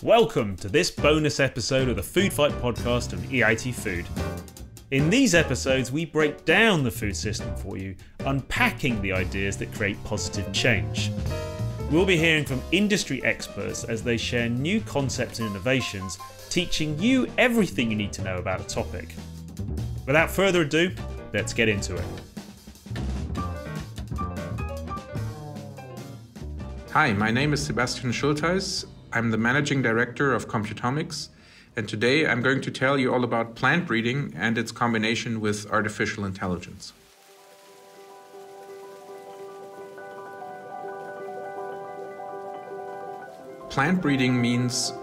Welcome to this bonus episode of the Food Fight podcast of EIT Food. In these episodes, we break down the food system for you, unpacking the ideas that create positive change. We'll be hearing from industry experts as they share new concepts and innovations, teaching you everything you need to know about a topic. Without further ado, let's get into it. Hi, my name is Sebastian Schultheiss. I'm the Managing Director of Computomics, and today I'm going to tell you all about plant breeding and its combination with artificial intelligence. Plant breeding means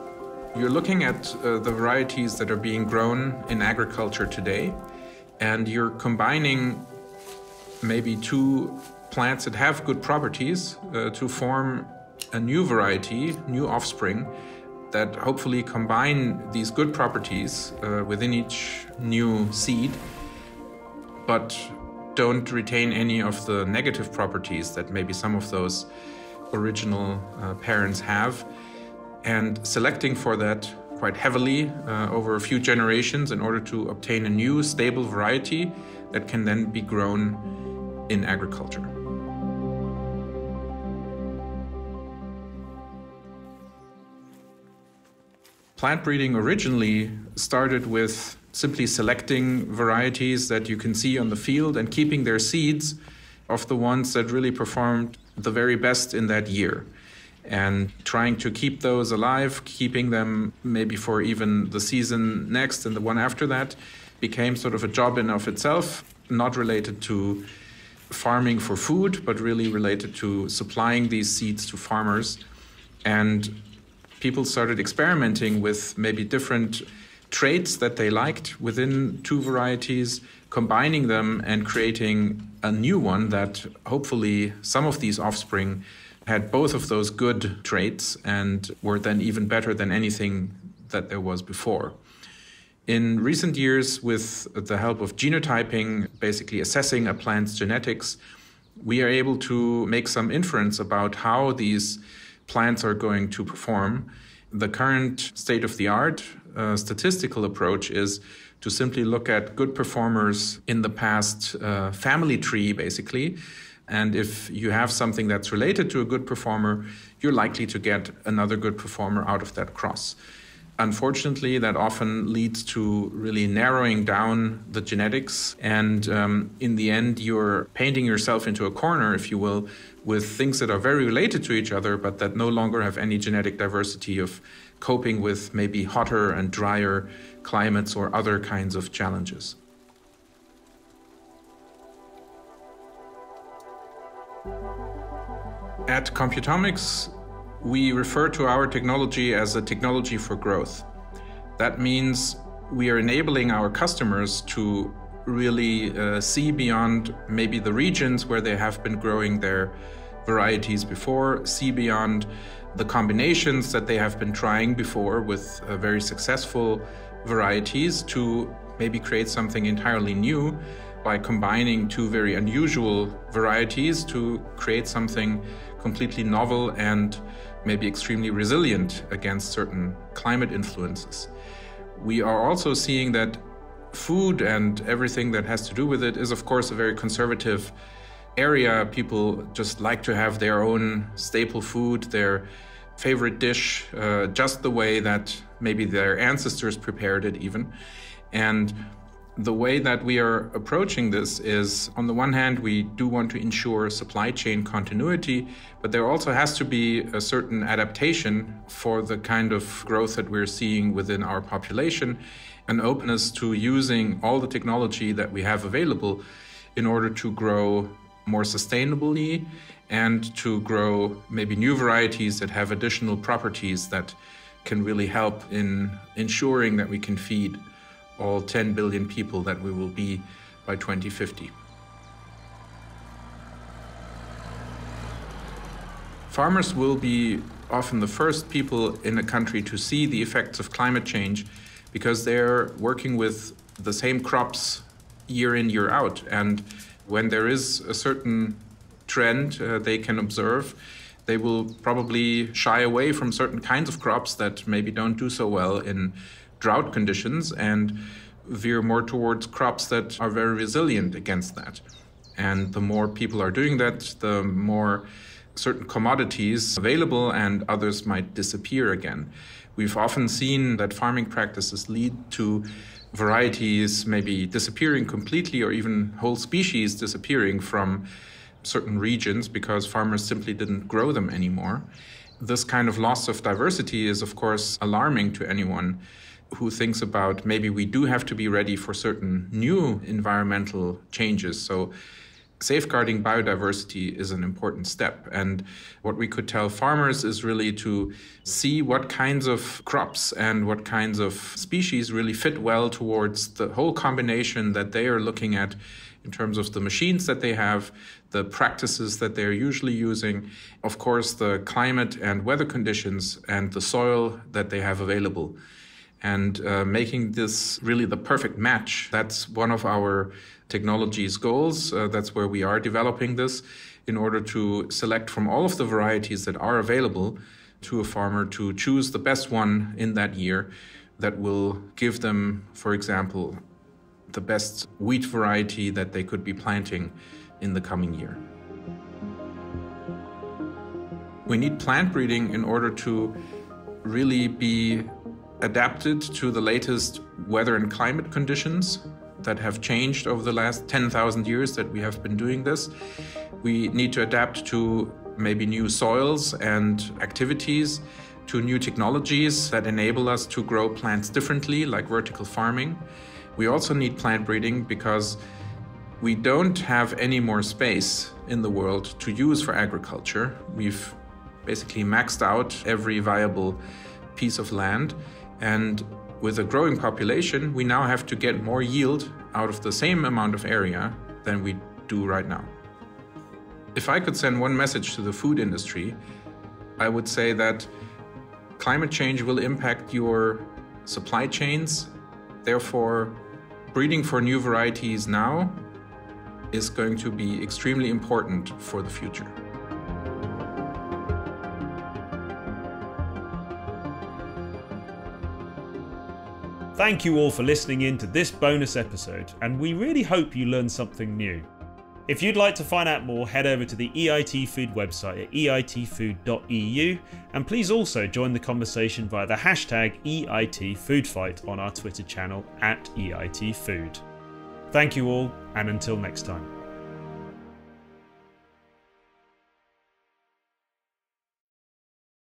you're looking at the varieties that are being grown in agriculture today, and you're combining maybe two plants that have good properties to form a new variety, new offspring, that hopefully combine these good properties within each new seed, but don't retain any of the negative properties that maybe some of those original parents have, and selecting for that quite heavily over a few generations in order to obtain a new stable variety that can then be grown in agriculture. Plant breeding originally started with simply selecting varieties that you can see on the field and keeping their seeds of the ones that really performed the very best in that year, and trying to keep those alive, keeping them maybe for even the season next and the one after that became sort of a job in of itself, not related to farming for food, but really related to supplying these seeds to farmers. And people started experimenting with maybe different traits that they liked within two varieties, combining them and creating a new one that hopefully some of these offspring had both of those good traits and were then even better than anything that there was before. In recent years, with the help of genotyping, basically assessing a plant's genetics, we are able to make some inference about how these plants are going to perform. The current state-of-the-art statistical approach is to simply look at good performers in the past family tree, basically. And if you have something that's related to a good performer, you're likely to get another good performer out of that cross. Unfortunately, that often leads to really narrowing down the genetics. And in the end, you're painting yourself into a corner, if you will, with things that are very related to each other, but that no longer have any genetic diversity of coping with maybe hotter and drier climates or other kinds of challenges. At Computomics, we refer to our technology as a technology for growth. That means we are enabling our customers to really see beyond maybe the regions where they have been growing their varieties before, see beyond the combinations that they have been trying before with very successful varieties to maybe create something entirely new by combining two very unusual varieties to create something completely novel and maybe extremely resilient against certain climate influences. We are also seeing that food and everything that has to do with it is, of course, a very conservative area. People just like to have their own staple food, their favorite dish, just the way that maybe their ancestors prepared it even. And the way that we are approaching this is, on the one hand, we do want to ensure supply chain continuity, but there also has to be a certain adaptation for the kind of growth that we're seeing within our population, an openness to using all the technology that we have available in order to grow more sustainably and to grow maybe new varieties that have additional properties that can really help in ensuring that we can feed all 10 billion people that we will be by 2050. Farmers will be often the first people in a country to see the effects of climate change because they're working with the same crops year in, year out. And when there is a certain trend they can observe, They will probably shy away from certain kinds of crops that maybe don't do so well in drought conditions and veer more towards crops that are very resilient against that. And the more people are doing that, the more certain commodities available and others might disappear again. We've often seen that farming practices lead to varieties maybe disappearing completely or even whole species disappearing from certain regions because farmers simply didn't grow them anymore. This kind of loss of diversity is, of course, alarming to anyone who thinks about maybe we do have to be ready for certain new environmental changes. So safeguarding biodiversity is an important step. And what we could tell farmers is really to see what kinds of crops and what kinds of species really fit well towards the whole combination that they are looking at in terms of the machines that they have, the practices that they're usually using, of course, the climate and weather conditions and the soil that they have available. And making this really the perfect match, that's one of our technology's goals. That's where we are developing this in order to select from all of the varieties that are available to a farmer to choose the best one in that year that will give them, for example, the best wheat variety that they could be planting in the coming year. We need plant breeding in order to really be adapted to the latest weather and climate conditions that have changed over the last 10,000 years that we have been doing this. We need to adapt to maybe new soils and activities, to new technologies that enable us to grow plants differently, like vertical farming. We also need plant breeding because we don't have any more space in the world to use for agriculture. We've basically maxed out every viable piece of land. And with a growing population, we now have to get more yield out of the same amount of area than we do right now. If I could send one message to the food industry, I would say that climate change will impact your supply chains. Therefore, breeding for new varieties now is going to be extremely important for the future. Thank you all for listening in to this bonus episode, and we really hope you learned something new. If you'd like to find out more, head over to the EIT Food website at eitfood.eu, and please also join the conversation via the hashtag EITFoodFight on our Twitter channel at EITFood. Thank you all, and until next time.